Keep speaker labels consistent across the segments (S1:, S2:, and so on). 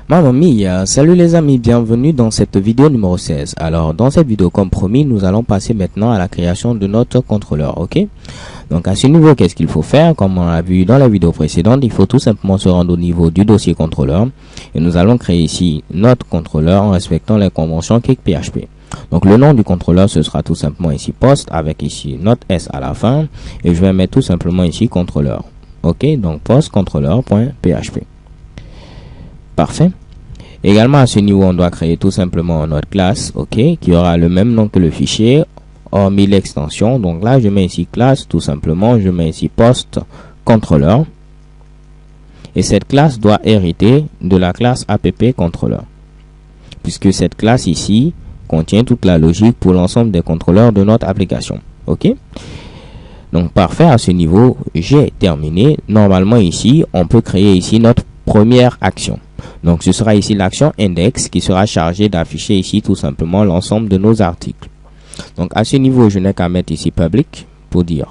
S1: Mamma mia, salut les amis, bienvenue dans cette vidéo numéro 16. Alors dans cette vidéo, comme promis, nous allons passer maintenant à la création de notre contrôleur, ok? Donc à ce niveau, qu'est-ce qu'il faut faire? Comme on l'a vu dans la vidéo précédente, il faut tout simplement se rendre au niveau du dossier contrôleur. Et nous allons créer ici notre contrôleur en respectant les conventions KickPHP. Donc le nom du contrôleur, ce sera tout simplement ici post avec ici notre S à la fin. Et je vais mettre tout simplement ici contrôleur. Ok, donc post contrôleur.php. Parfait. Également à ce niveau, on doit créer tout simplement notre classe, ok, qui aura le même nom que le fichier, hormis l'extension. Donc là, je mets ici classe, tout simplement, je mets ici post contrôleur. Et cette classe doit hériter de la classe app contrôleur, puisque cette classe ici contient toute la logique pour l'ensemble des contrôleurs de notre application, ok. Donc parfait, à ce niveau, j'ai terminé. Normalement ici, on peut créer ici notre première action. Donc ce sera ici l'action index qui sera chargée d'afficher ici tout simplement l'ensemble de nos articles. Donc à ce niveau, je n'ai qu'à mettre ici public pour dire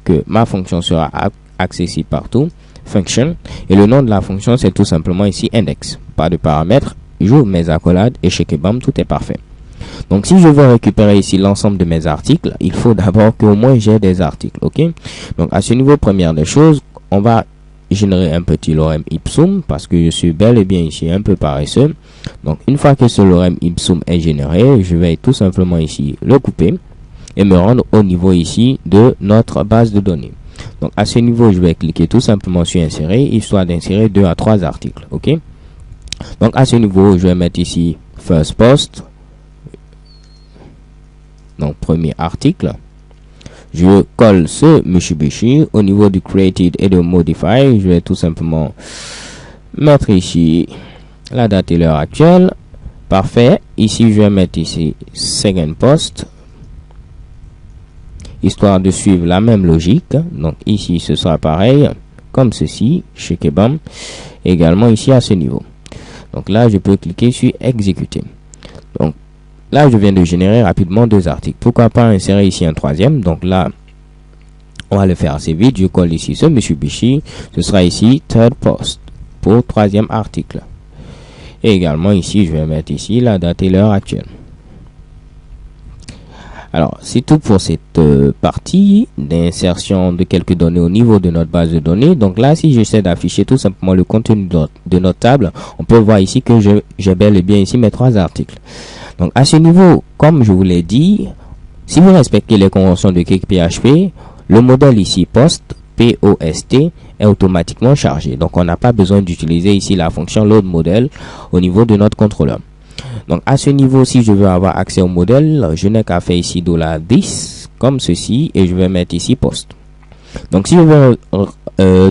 S1: que ma fonction sera accessible partout. Function, et le nom de la fonction c'est tout simplement ici index. Pas de paramètres, j'ouvre mes accolades et check et bam, tout est parfait. Donc si je veux récupérer ici l'ensemble de mes articles, il faut d'abord qu'au moins j'ai des articles, ok. Donc à ce niveau, première des choses, on va générer un petit lorem ipsum parce que je suis bel et bien ici un peu paresseux. Donc une fois que ce lorem ipsum est généré, je vais tout simplement ici le couper et me rendre au niveau ici de notre base de données. Donc à ce niveau, je vais cliquer tout simplement sur insérer, histoire d'insérer 2 à 3 articles, ok. Donc à ce niveau, je vais mettre ici first post, donc premier article. Je colle ce Mitsubishi au niveau du created et de modify. Je vais tout simplement mettre ici la date et l'heure actuelle. Parfait. Ici, je vais mettre ici second post, histoire de suivre la même logique. Donc ici, ce sera pareil, comme ceci, chez Kebam. Également ici à ce niveau. Donc là, je peux cliquer sur exécuter. Donc là, je viens de générer rapidement 2 articles. Pourquoi pas insérer ici un troisième? Donc là, on va le faire assez vite. Je colle ici ce Mitsubishi. Ce sera ici third post pour troisième article. Et également ici, je vais mettre ici la date et l'heure actuelle. Alors, c'est tout pour cette partie d'insertion de quelques données au niveau de notre base de données. Donc là, si j'essaie d'afficher tout simplement le contenu de notre table, on peut voir ici que j'ai bel et bien ici mes 3 articles. Donc à ce niveau, comme je vous l'ai dit, si vous respectez les conventions de KickPHP, le modèle ici post, POST, est automatiquement chargé. Donc on n'a pas besoin d'utiliser ici la fonction load model au niveau de notre contrôleur. Donc à ce niveau, si je veux avoir accès au modèle, je n'ai qu'à faire ici $10 comme ceci et je vais mettre ici post. Donc si je veux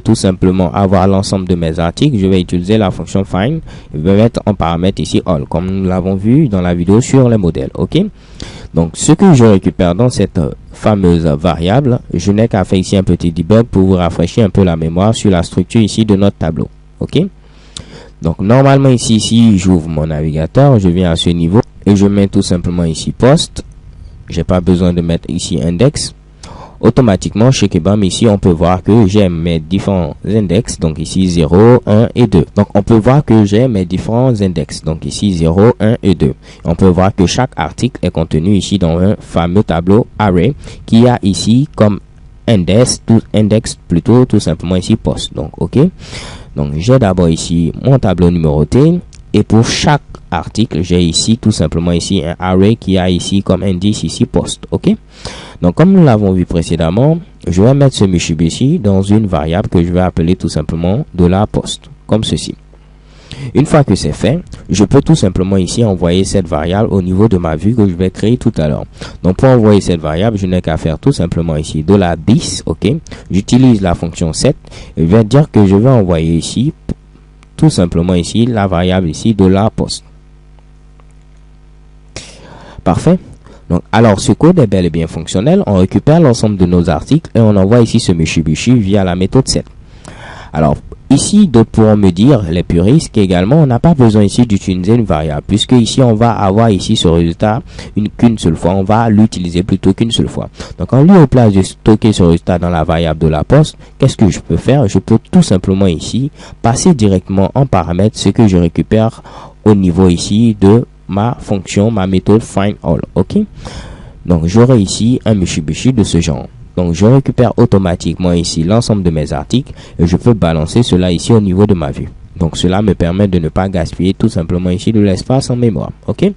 S1: tout simplement avoir l'ensemble de mes articles, je vais utiliser la fonction find. Je vais mettre en paramètre ici all, comme nous l'avons vu dans la vidéo sur les modèles, ok. Donc ce que je récupère dans cette fameuse variable, je n'ai qu'à faire ici un petit debug pour vous rafraîchir un peu la mémoire sur la structure ici de notre tableau, ok. Donc normalement ici, si j'ouvre mon navigateur, je viens à ce niveau et je mets tout simplement ici post. J'ai pas besoin de mettre ici index. Automatiquement chez Kebam ici, on peut voir que j'ai mes différents index, donc ici 0, 1 et 2. Donc on peut voir que j'ai mes différents index, donc ici 0, 1 et 2. On peut voir que chaque article est contenu ici dans un fameux tableau array qui a ici comme index tout simplement ici post. Donc ok. Donc j'ai d'abord ici mon tableau numéroté et pour chaque article, j'ai ici tout simplement ici un array qui a ici comme indice ici post, ok. Donc comme nous l'avons vu précédemment, je vais mettre ce Mitsubishi dans une variable que je vais appeler tout simplement $post, comme ceci. Une fois que c'est fait, je peux tout simplement ici envoyer cette variable au niveau de ma vue que je vais créer tout à l'heure. Donc pour envoyer cette variable, je n'ai qu'à faire tout simplement ici $10, ok. J'utilise la fonction set et je vais dire que je vais envoyer ici tout simplement ici la variable ici $post. Parfait. Donc, alors ce code est bel et bien fonctionnel. On récupère l'ensemble de nos articles et on envoie ici ce Mitsubishi via la méthode set. Alors, ici, d'autres pourront me dire, les puristes, qu'également, on n'a pas besoin ici d'utiliser une variable, puisque ici, on va avoir ici ce résultat qu'une seule fois. On va l'utiliser plutôt qu'une seule fois. Donc, en lieu et place de stocker ce résultat dans la variable de la poste, qu'est-ce que je peux faire? Je peux tout simplement ici passer directement en paramètre ce que je récupère au niveau ici de ma fonction, ma méthode findAll. OK? Donc, j'aurai ici un Mitsubishi de ce genre. Donc, je récupère automatiquement ici l'ensemble de mes articles et je peux balancer cela ici au niveau de ma vue. Donc, cela me permet de ne pas gaspiller tout simplement ici de l'espace en mémoire. OK?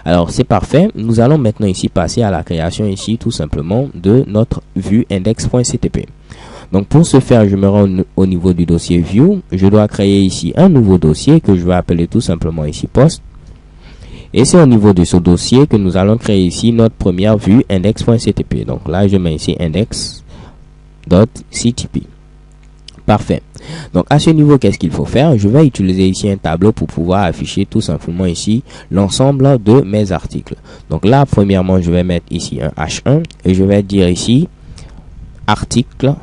S1: Alors, c'est parfait. Nous allons maintenant ici passer à la création ici tout simplement de notre vue index.ctp. Donc, pour ce faire, je me rends au niveau du dossier view. Je dois créer ici un nouveau dossier que je vais appeler tout simplement ici post. Et c'est au niveau de ce dossier que nous allons créer ici notre première vue index.ctp. Donc là, je mets ici index.ctp. Parfait. Donc à ce niveau, qu'est-ce qu'il faut faire? Je vais utiliser ici un tableau pour pouvoir afficher tout simplement ici l'ensemble de mes articles. Donc là, premièrement, je vais mettre ici un H1 et je vais dire ici article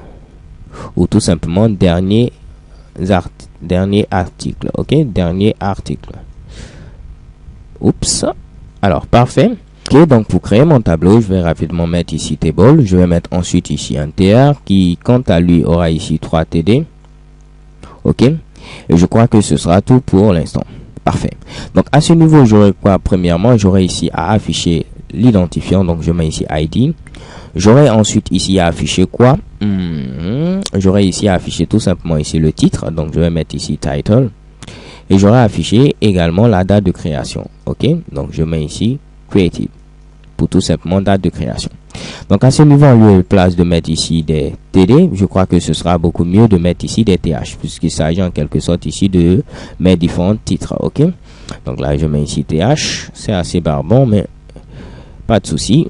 S1: ou tout simplement dernier article. OK? Dernier article. Oups. Alors, parfait. Ok, donc pour créer mon tableau, je vais rapidement mettre ici table. Je vais mettre ensuite ici un tr qui, quant à lui, aura ici 3 td. Ok. Et je crois que ce sera tout pour l'instant. Parfait. Donc, à ce niveau, j'aurai quoi? Premièrement, j'aurai ici à afficher l'identifiant. Donc, je mets ici ID. J'aurai ensuite ici à afficher quoi? J'aurai ici à afficher tout simplement ici le titre. Donc, je vais mettre ici title. Et j'aurai affiché également la date de création. OK? Donc, je mets ici created pour tout simplement date de création. Donc, à ce niveau, en lieu et place de mettre ici des TD, je crois que ce sera beaucoup mieux de mettre ici des TH puisqu'il s'agit en quelque sorte ici de mes différents titres. OK? Donc là, je mets ici TH. C'est assez barbant, mais pas de souci.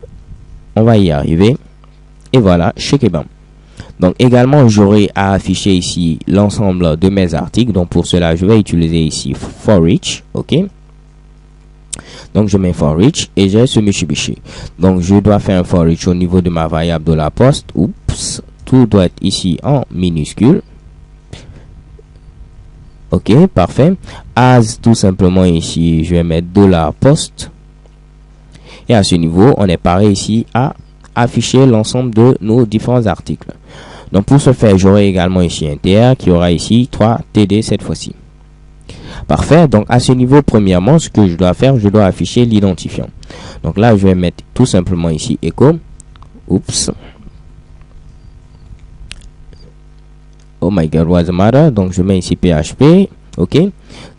S1: On va y arriver. Et voilà, check-bam. Donc également, j'aurai à afficher ici l'ensemble de mes articles. Donc pour cela, je vais utiliser ici for each. OK. Donc je mets for each et j'ai ce Mitsubishi. Donc je dois faire un for each au niveau de ma variable de la poste. Oups. Tout doit être ici en minuscule. OK, parfait. As tout simplement ici, je vais mettre $post. Et à ce niveau, on est pareil ici à afficher l'ensemble de nos différents articles. Donc pour ce faire, j'aurai également ici un tr qui aura ici 3 td cette fois-ci. Parfait. Donc à ce niveau, premièrement, ce que je dois faire, je dois afficher l'identifiant. Donc là, je vais mettre tout simplement ici echo. Oups. Oh my god, what's the matter? Donc je mets ici php. OK.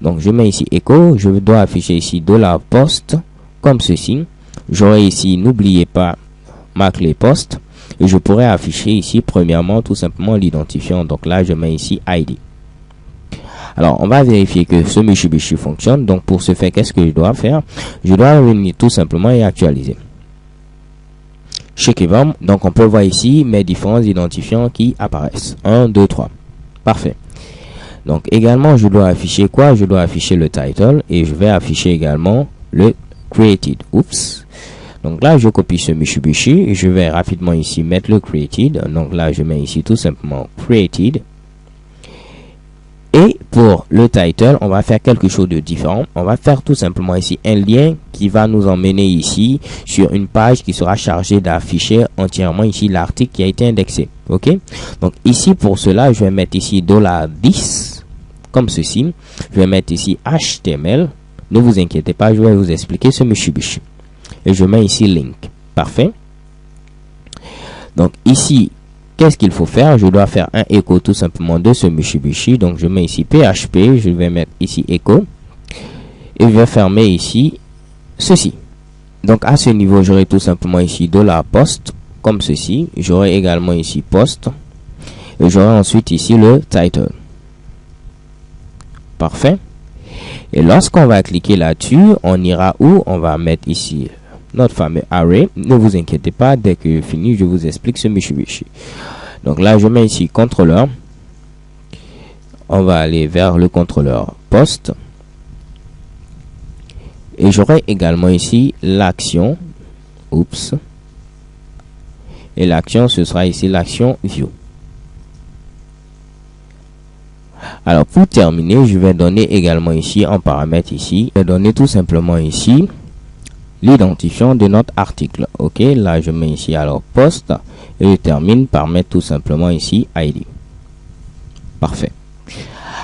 S1: Donc je mets ici echo. Je dois afficher ici $post comme ceci. J'aurai ici, n'oubliez pas, ma clé poste. Et je pourrais afficher ici premièrement tout simplement l'identifiant. Donc là, je mets ici ID. Alors, on va vérifier que ce Mitsubishi fonctionne. Donc pour ce faire, qu'est-ce que je dois faire? Je dois venir tout simplement et actualiser. Check-bam. Donc on peut voir ici mes différents identifiants qui apparaissent. 1, 2, 3. Parfait. Donc également, je dois afficher quoi? Je dois afficher le title et je vais afficher également le created. Oups. Donc là, je copie ce Mitsubishi et je vais rapidement ici mettre le created. Donc là, je mets ici tout simplement created. Et pour le title, on va faire quelque chose de différent. On va faire tout simplement ici un lien qui va nous emmener ici sur une page qui sera chargée d'afficher entièrement ici l'article qui a été indexé. OK? Donc ici, pour cela, je vais mettre ici $10 comme ceci. Je vais mettre ici HTML. Ne vous inquiétez pas, je vais vous expliquer ce Mitsubishi. Et je mets ici link. Parfait. Donc ici, qu'est-ce qu'il faut faire? Je dois faire un écho tout simplement de ce Mitsubishi. Donc je mets ici PHP. Je vais mettre ici écho. Et je vais fermer ici ceci. Donc à ce niveau, j'aurai tout simplement ici $post comme ceci. J'aurai également ici post. Et j'aurai ensuite ici le title. Parfait. Et lorsqu'on va cliquer là-dessus, on ira où? On va mettre ici notre fameux array. Ne vous inquiétez pas, dès que je finis, je vous explique ce Mitsubishi. Donc là, je mets ici contrôleur. On va aller vers le contrôleur post. Et j'aurai également ici l'action. Oups. Et l'action, ce sera ici l'action view. Alors pour terminer, je vais donner également ici en paramètre ici, je vais donner tout simplement ici l'identifiant de notre article. Ok, là je mets ici alors post et je termine par mettre tout simplement ici ID. Parfait.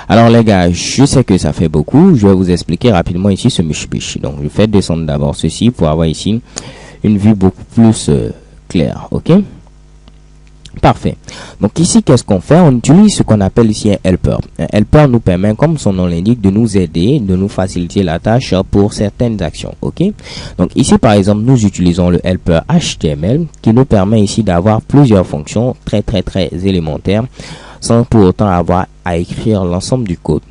S1: Alors les gars, je sais que ça fait beaucoup, je vais vous expliquer rapidement ici ce Mitsubishi. Donc je fais descendre d'abord ceci pour avoir ici une vue beaucoup plus claire. Ok, parfait. Donc ici, qu'est-ce qu'on fait? On utilise ce qu'on appelle ici un helper. Un helper nous permet, comme son nom l'indique, de nous aider, de nous faciliter la tâche pour certaines actions. Ok. Donc ici, par exemple, nous utilisons le helper HTML qui nous permet ici d'avoir plusieurs fonctions très élémentaires sans pour autant avoir à écrire l'ensemble du code.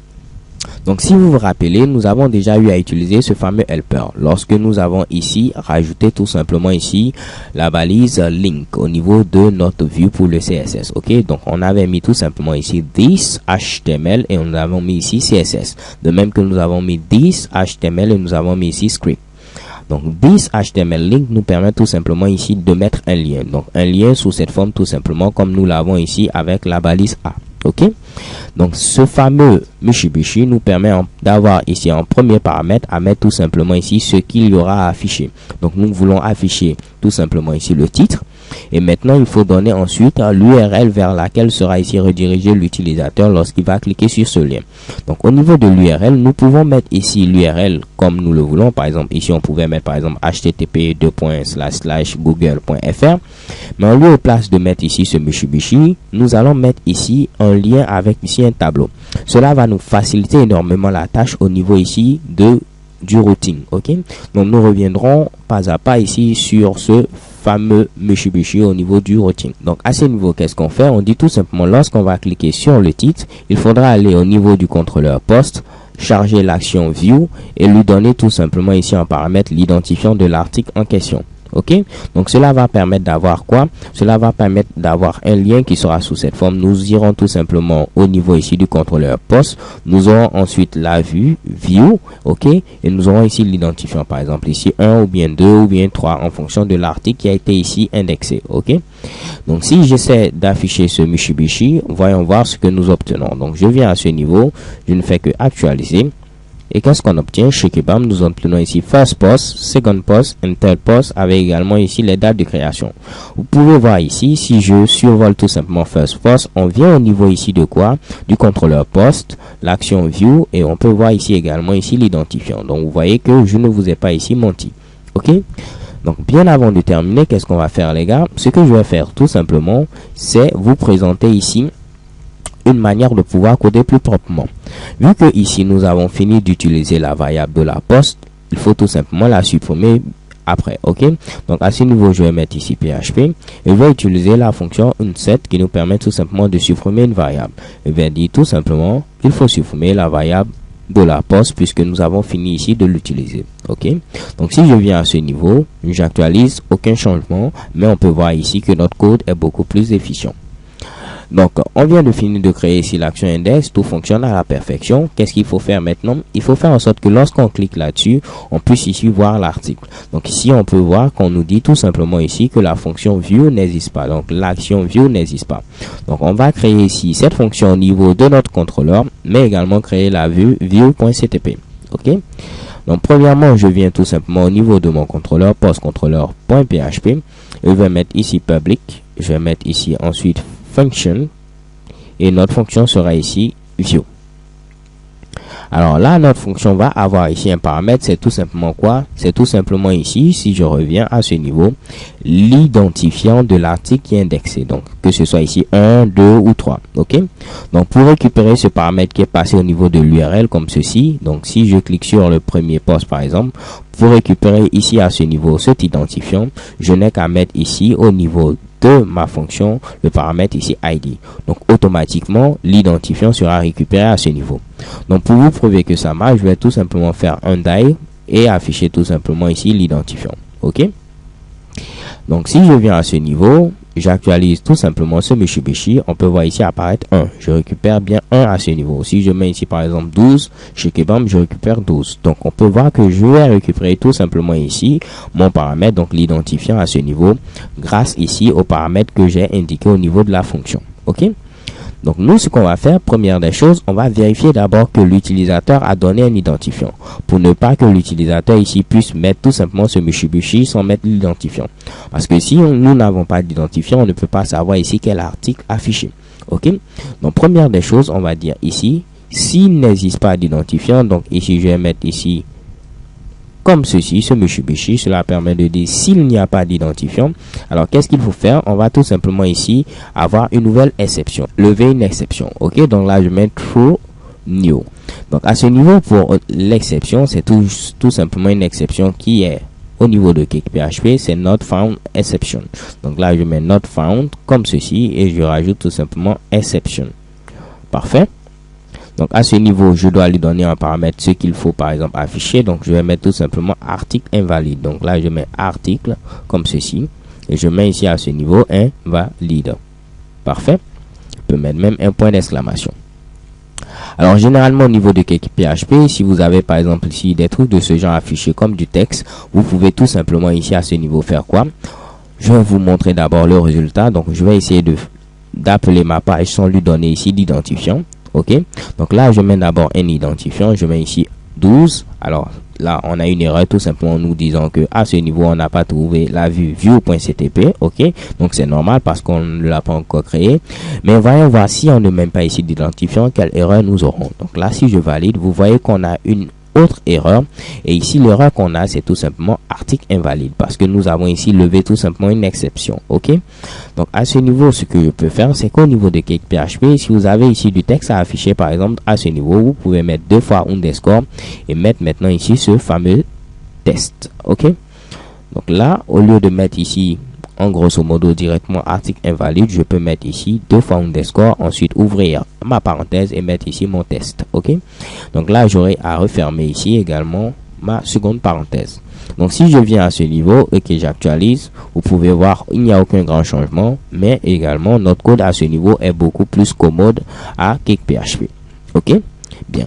S1: Donc si vous vous rappelez, nous avons déjà eu à utiliser ce fameux helper lorsque nous avons ici rajouté tout simplement ici la balise link au niveau de notre vue pour le CSS. Ok, donc on avait mis tout simplement ici this HTML et nous avons mis ici CSS, de même que nous avons mis this HTML et nous avons mis ici script. Donc this HTML link nous permet tout simplement ici de mettre un lien, donc un lien sous cette forme tout simplement comme nous l'avons ici avec la balise A. Ok, donc ce fameux Mitsubishi nous permet d'avoir ici en premier paramètre à mettre tout simplement ici ce qu'il y aura à afficher. Donc nous voulons afficher tout simplement ici le titre et maintenant il faut donner ensuite l'URL vers laquelle sera ici redirigé l'utilisateur lorsqu'il va cliquer sur ce lien. Donc au niveau de l'URL, nous pouvons mettre ici l'URL comme nous le voulons. Par exemple ici on pouvait mettre par exemple http://google.fr, mais en lieu et place de mettre ici ce Mitsubishi, nous allons mettre ici un lien avec ici un tableau. Cela va nous faciliter énormément la tâche au niveau ici du routing. Ok, donc nous reviendrons pas à pas ici sur ce fameux Mitsubishi au niveau du routing. Donc à ce niveau, qu'est-ce qu'on fait? On dit tout simplement lorsqu'on va cliquer sur le titre, il faudra aller au niveau du contrôleur post, charger l'action view et lui donner tout simplement ici en paramètre l'identifiant de l'article en question. Ok, donc cela va permettre d'avoir quoi? Cela va permettre d'avoir un lien qui sera sous cette forme. Nous irons tout simplement au niveau ici du contrôleur post. Nous aurons ensuite la vue view, ok, et nous aurons ici l'identifiant, par exemple ici 1 ou bien 2 ou bien 3 en fonction de l'article qui a été ici indexé. Ok, donc si j'essaie d'afficher ce Mitsubishi, voyons voir ce que nous obtenons. Donc je viens à ce niveau, je ne fais que actualiser. Et qu'est-ce qu'on obtient? Chez Kebam, nous obtenons ici first post, second post et third post avec également ici les dates de création. Vous pouvez voir ici, si je survole tout simplement first post, on vient au niveau ici de quoi? Du contrôleur post, l'action view et on peut voir ici également ici l'identifiant. Donc vous voyez que je ne vous ai pas ici menti. Ok? Donc bien avant de terminer, qu'est-ce qu'on va faire les gars? Ce que je vais faire tout simplement, c'est vous présenter ici une manière de pouvoir coder plus proprement. Vu que ici nous avons fini d'utiliser la variable de la poste, il faut tout simplement la supprimer après. Ok, donc à ce niveau je vais mettre ici PHP et je vais utiliser la fonction unset qui nous permet tout simplement de supprimer une variable. Je vais dire tout simplement qu'il faut supprimer la variable de la poste puisque nous avons fini ici de l'utiliser. Ok, donc si je viens à ce niveau, j'actualise, aucun changement, mais on peut voir ici que notre code est beaucoup plus efficient. Donc, on vient de finir de créer ici l'action index, tout fonctionne à la perfection. Qu'est-ce qu'il faut faire maintenant? Il faut faire en sorte que lorsqu'on clique là-dessus, on puisse ici voir l'article. Donc ici, on peut voir qu'on nous dit tout simplement ici que la fonction view n'existe pas. Donc, l'action view n'existe pas. Donc, on va créer ici cette fonction au niveau de notre contrôleur, mais également créer la vue view.ctp. Ok? Donc, premièrement, je viens tout simplement au niveau de mon contrôleur, postcontrôleur.php. Je vais mettre ici public. Je vais mettre ici ensuite function et notre fonction sera ici view. Alors là, notre fonction va avoir ici un paramètre, c'est tout simplement quoi? C'est tout simplement ici, si je reviens à ce niveau, l'identifiant de l'article qui est indexé. Donc, que ce soit ici 1, 2 ou 3. Ok? Donc, pour récupérer ce paramètre qui est passé au niveau de l'URL comme ceci, donc si je clique sur le premier poste par exemple, pour récupérer ici à ce niveau cet identifiant, je n'ai qu'à mettre ici au niveau de ma fonction le paramètre ici ID. Donc automatiquement l'identifiant sera récupéré à ce niveau. Donc pour vous prouver que ça marche, je vais tout simplement faire un die et afficher tout simplement ici l'identifiant. Ok, donc si je viens à ce niveau, j'actualise tout simplement ce Mitsubishi, on peut voir ici apparaître 1. Je récupère bien 1 à ce niveau. Si je mets ici par exemple 12, chez Kebam, je récupère 12. Donc on peut voir que je vais récupérer tout simplement ici mon paramètre, donc l'identifiant à ce niveau, grâce ici au paramètre que j'ai indiqué au niveau de la fonction. Ok, Donc nous, ce qu'on va faire, première des choses, on va vérifier d'abord que l'utilisateur a donné un identifiant, pour ne pas que l'utilisateur ici puisse mettre tout simplement ce Mitsubishi sans mettre l'identifiant. Parce que si nous n'avons pas d'identifiant, on ne peut pas savoir ici quel article affiché. Ok? Donc première des choses, on va dire ici, s'il n'existe pas d'identifiant, donc ici je vais mettre ici comme ceci, ce Mitsubishi, cela permet de dire s'il n'y a pas d'identifiant. Alors qu'est-ce qu'il faut faire? On va tout simplement ici avoir une nouvelle exception, lever une exception. Ok, donc là je mets true new. Donc à ce niveau, pour l'exception, c'est tout simplement une exception qui est au niveau de CakePHP, c'est not found exception. Donc là je mets not found comme ceci et je rajoute tout simplement exception. Parfait. Donc à ce niveau, je dois lui donner un paramètre ce qu'il faut par exemple afficher. Donc je vais mettre tout simplement article invalide. Donc là je mets article comme ceci et je mets ici à ce niveau invalide. Parfait. Je peux mettre même un point d'exclamation. Alors généralement au niveau de CakePHP, si vous avez par exemple ici des trucs de ce genre affichés comme du texte, vous pouvez tout simplement ici à ce niveau faire quoi? Je vais vous montrer d'abord le résultat. Donc je vais essayer d'appeler ma page sans lui donner ici d'identifiant. Ok, donc là je mets d'abord un identifiant, je mets ici 12. Alors là on a une erreur tout simplement nous disant que à ce niveau on n'a pas trouvé la vue view.ctp. ok, donc c'est normal parce qu'on ne l'a pas encore créé, mais voyons voir si on ne met pas ici d'identifiant quelle erreur nous aurons. Donc là si je valide, vous voyez qu'on a une autre erreur, et ici l'erreur qu'on a c'est tout simplement article invalide parce que nous avons ici levé tout simplement une exception. Ok, donc à ce niveau ce que je peux faire c'est qu'au niveau de CakePHP, si vous avez ici du texte à afficher par exemple à ce niveau, vous pouvez mettre deux fois underscore et mettre maintenant ici ce fameux test. Ok, donc là au lieu de mettre ici en grosso modo directement article invalide, je peux mettre ici deux fois underscore, ensuite ouvrir ma parenthèse et mettre ici mon test. Ok, donc là j'aurai à refermer ici également ma seconde parenthèse. Donc si je viens à ce niveau et que j'actualise, vous pouvez voir il n'y a aucun grand changement, mais également notre code à ce niveau est beaucoup plus commode à CakePHP. Ok, bien.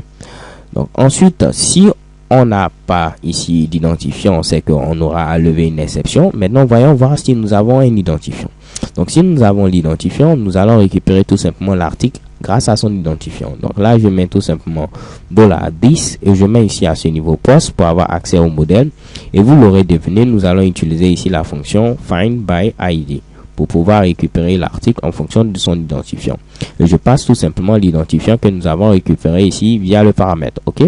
S1: Donc ensuite, si on n'a pas ici d'identifiant, on sait qu'on aura à lever une exception. Maintenant, voyons voir si nous avons un identifiant. Donc, si nous avons l'identifiant, nous allons récupérer tout simplement l'article grâce à son identifiant. Donc là, je mets tout simplement $10 et je mets ici à ce niveau post pour avoir accès au modèle. Et vous l'aurez deviné, nous allons utiliser ici la fonction find by ID pour pouvoir récupérer l'article en fonction de son identifiant. Et je passe tout simplement l'identifiant que nous avons récupéré ici via le paramètre. Ok.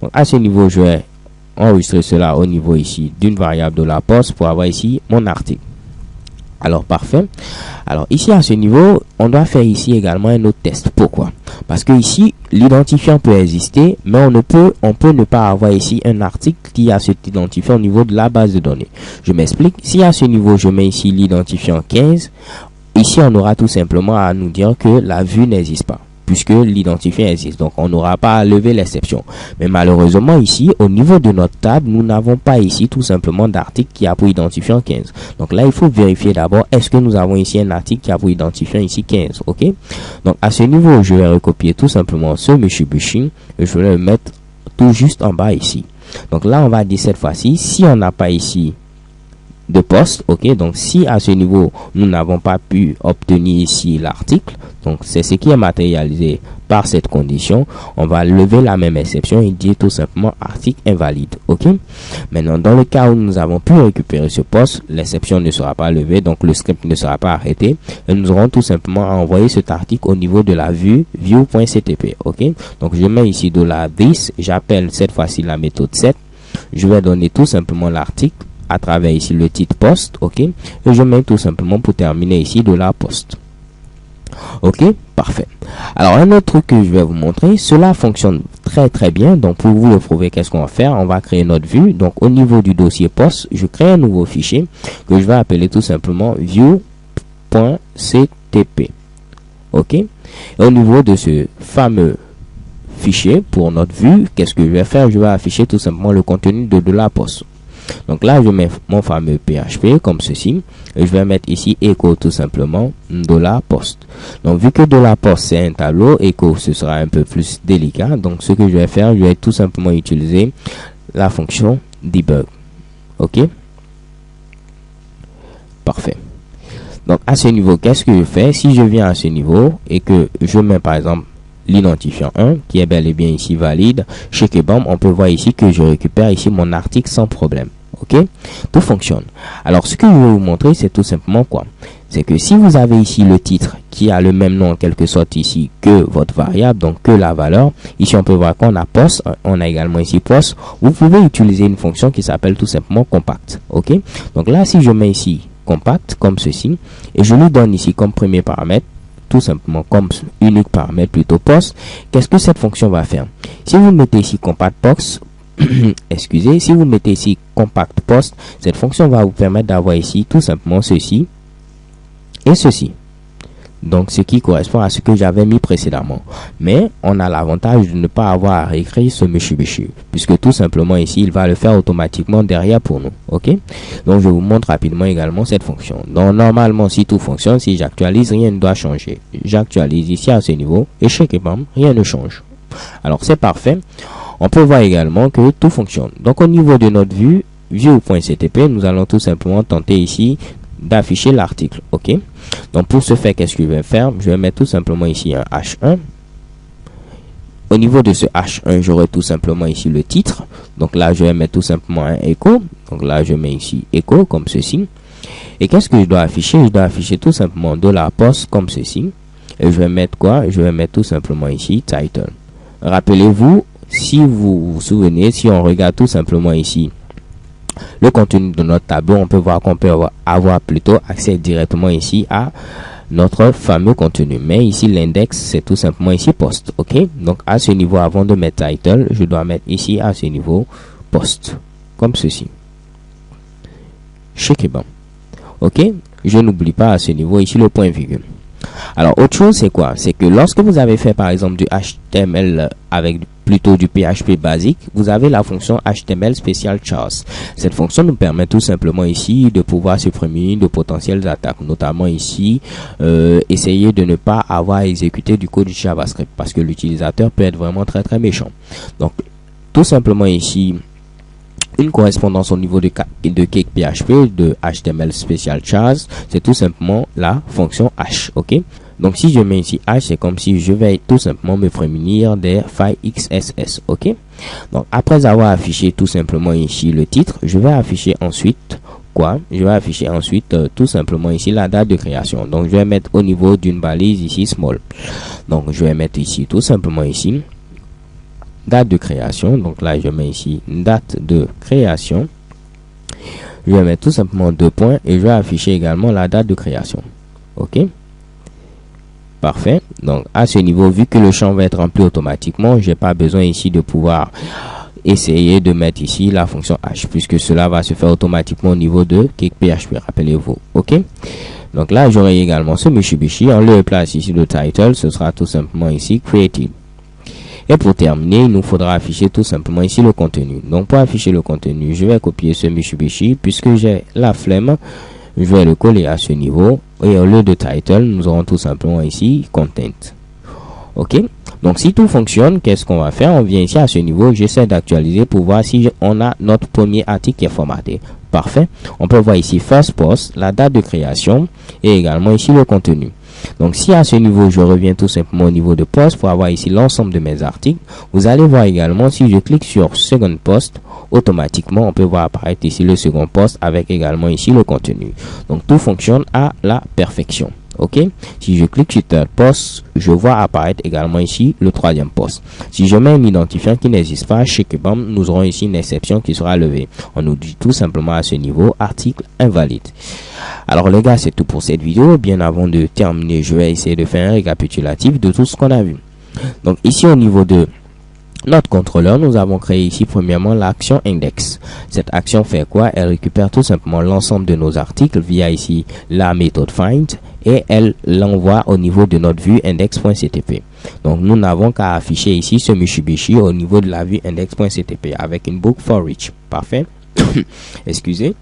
S1: Donc à ce niveau, je vais enregistrer cela au niveau ici d'une variable $post pour avoir ici mon article. Alors parfait. Alors ici à ce niveau, on doit faire ici également un autre test. Pourquoi? Parce que ici l'identifiant peut exister, mais on peut ne pas avoir ici un article qui a cet identifiant au niveau de la base de données. Je m'explique. Si à ce niveau je mets ici l'identifiant 15, ici on aura tout simplement à nous dire que la vue n'existe pas, puisque l'identifiant existe. Donc, on n'aura pas à lever l'exception. Mais malheureusement, ici, au niveau de notre table, nous n'avons pas ici tout simplement d'article qui a pour identifiant 15. Donc là, il faut vérifier d'abord, est-ce que nous avons ici un article qui a pour identifiant ici 15. Ok. Donc, à ce niveau, je vais recopier tout simplement ce Mitsubishi et je vais le mettre tout juste en bas ici. Donc là, on va dire cette fois-ci, si on n'a pas ici de poste, ok, donc si à ce niveau nous n'avons pas pu obtenir ici l'article, donc c'est ce qui est matérialisé par cette condition, on va lever la même exception et dire tout simplement article invalide. Ok, maintenant dans le cas où nous avons pu récupérer ce poste, l'exception ne sera pas levée, donc le script ne sera pas arrêté et nous aurons tout simplement à envoyer cet article au niveau de la vue view.ctp. ok, donc je mets ici $10, j'appelle cette fois-ci la méthode set, je vais donner tout simplement l'article à travers ici le titre post. Ok, et je mets tout simplement pour terminer ici $post. Ok, parfait. Alors un autre truc que je vais vous montrer, cela fonctionne très bien. Donc pour vous le prouver, qu'est-ce qu'on va faire? On va créer notre vue. Donc au niveau du dossier post, je crée un nouveau fichier que je vais appeler tout simplement view.ctp. ok, et au niveau de ce fameux fichier pour notre vue, qu'est-ce que je vais faire? Je vais afficher tout simplement le contenu de $post. Donc là, je mets mon fameux PHP comme ceci. Et je vais mettre ici echo tout simplement $post. Donc vu que $post c'est un tableau, echo ce sera un peu plus délicat. Donc ce que je vais faire, je vais tout simplement utiliser la fonction debug. Ok, parfait. Donc à ce niveau, qu'est-ce que je fais? Si je viens à ce niveau et que je mets par exemple l'identifiant 1 qui est bel et bien ici valide, chez Kebam, on peut voir ici que je récupère ici mon article sans problème. Ok, tout fonctionne. Alors ce que je vais vous montrer, c'est tout simplement quoi? C'est que si vous avez ici le titre qui a le même nom en quelque sorte ici que votre variable, donc que la valeur, ici on peut voir qu'on a post, on a également ici post, vous pouvez utiliser une fonction qui s'appelle tout simplement compact. Ok, donc là si je mets ici compact comme ceci et je lui donne ici comme premier paramètre tout simplement comme unique paramètre plutôt post, qu'est-ce que cette fonction va faire? Si vous mettez ici compact post, excusez, si vous mettez ici compact post, cette fonction va vous permettre d'avoir ici tout simplement ceci et ceci. Donc ce qui correspond à ce que j'avais mis précédemment. Mais on a l'avantage de ne pas avoir à réécrire ce Mitsubishi, puisque tout simplement ici il va le faire automatiquement derrière pour nous. Ok, donc je vous montre rapidement également cette fonction. Donc normalement si tout fonctionne, si j'actualise, rien ne doit changer. J'actualise ici à ce niveau et chez Kebam, rien ne change. Alors c'est parfait. On peut voir également que tout fonctionne. Donc au niveau de notre vue, view.ctp, nous allons tout simplement tenter ici d'afficher l'article. Ok, donc pour ce faire, qu'est-ce que je vais faire? Je vais mettre tout simplement ici un H1. Au niveau de ce H1, j'aurai tout simplement ici le titre. Donc là, je vais mettre tout simplement un echo. Donc là, je mets ici echo comme ceci. Et qu'est-ce que je dois afficher? Je dois afficher tout simplement $post comme ceci. Et je vais mettre quoi? Je vais mettre tout simplement ici title. Rappelez-vous, si vous vous souvenez, si on regarde tout simplement ici le contenu de notre tableau, on peut voir qu'on peut avoir plutôt accès directement ici à notre fameux contenu. Mais ici, l'index, c'est tout simplement ici post. Ok, donc à ce niveau, avant de mettre title, je dois mettre ici à ce niveau post, comme ceci. Chez Kebam. Ok, je n'oublie pas à ce niveau ici le point virgule. Alors autre chose c'est quoi? C'est que lorsque vous avez fait par exemple du HTML avec plutôt du PHP basique, vous avez la fonction HTML Special Chars. Cette fonction nous permet tout simplement ici de pouvoir supprimer de potentielles attaques, notamment ici essayer de ne pas avoir à exécuter du code JavaScript parce que l'utilisateur peut être vraiment très méchant. Donc tout simplement ici une correspondance au niveau de cake PHP de HTML Special Chars, c'est tout simplement la fonction H. Ok, donc si je mets ici H, c'est comme si je vais tout simplement me prémunir des failles XSS. Ok, donc après avoir affiché tout simplement ici le titre, je vais afficher ensuite quoi? Je vais afficher ensuite tout simplement ici la date de création. Donc je vais mettre au niveau d'une balise ici small. Donc je vais mettre ici tout simplement ici date de création. Donc là je mets ici date de création, je vais mettre tout simplement 2 points et je vais afficher également la date de création. Ok, parfait. Donc à ce niveau, vu que le champ va être rempli automatiquement, j'ai pas besoin ici de pouvoir essayer de mettre ici la fonction H, puisque cela va se faire automatiquement au niveau de cake PHP, rappelez-vous. Ok, donc là j'aurai également ce Mitsubishi. En lieu et place ici de title, ce sera tout simplement ici created. Et pour terminer, il nous faudra afficher tout simplement ici le contenu. Donc pour afficher le contenu, je vais copier ce Mitsubishi, puisque j'ai la flemme, je vais le coller à ce niveau. Et au lieu de title, nous aurons tout simplement ici content. Ok, donc si tout fonctionne, qu'est-ce qu'on va faire? On vient ici à ce niveau, j'essaie d'actualiser pour voir si on a notre premier article qui est formaté. Parfait, on peut voir ici first post, la date de création et également ici le contenu. Donc si à ce niveau je reviens tout simplement au niveau de post pour avoir ici l'ensemble de mes articles, vous allez voir également si je clique sur second post, automatiquement on peut voir apparaître ici le second post avec également ici le contenu. Donc tout fonctionne à la perfection. Ok, si je clique sur third post, je vois apparaître également ici le troisième post. Si je mets un identifiant qui n'existe pas chez Kebam, nous aurons ici une exception qui sera levée. On nous dit tout simplement à ce niveau article invalide. Alors les gars, c'est tout pour cette vidéo. Bien avant de terminer, je vais essayer de faire un récapitulatif de tout ce qu'on a vu. Donc ici au niveau de notre contrôleur, nous avons créé ici premièrement l'action index. Cette action fait quoi? Elle récupère tout simplement l'ensemble de nos articles via ici la méthode find et elle l'envoie au niveau de notre vue index.ctp. Donc nous n'avons qu'à afficher ici ce Mitsubishi au niveau de la vue index.ctp avec une boucle for each. Parfait. Excusez.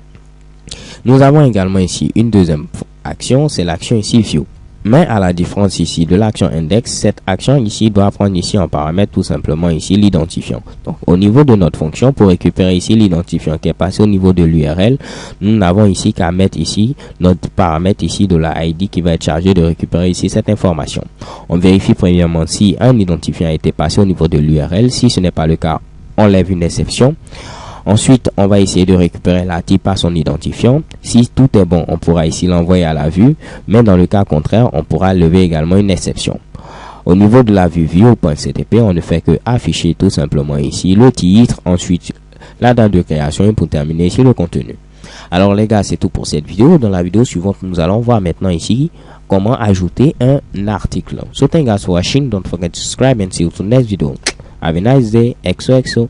S1: Nous avons également ici une deuxième action, c'est l'action ici view. Mais à la différence ici de l'action index, cette action ici doit prendre ici en paramètre tout simplement ici l'identifiant. Donc au niveau de notre fonction, pour récupérer ici l'identifiant qui est passé au niveau de l'URL, nous n'avons ici qu'à mettre ici notre paramètre ici de la ID qui va être chargé de récupérer ici cette information. On vérifie premièrement si un identifiant a été passé au niveau de l'URL. Si ce n'est pas le cas, on lève une exception. Ensuite, on va essayer de récupérer l'article par son identifiant. Si tout est bon, on pourra ici l'envoyer à la vue, mais dans le cas contraire, on pourra lever également une exception. Au niveau de la vue view.ctp, on ne fait que afficher tout simplement ici le titre, ensuite la date de création et pour terminer ici le contenu. Alors les gars, c'est tout pour cette vidéo. Dans la vidéo suivante, nous allons voir maintenant ici comment ajouter un article. So thank you guys for watching. Don't forget to subscribe and see you to the next video. Have a nice day. XOXO.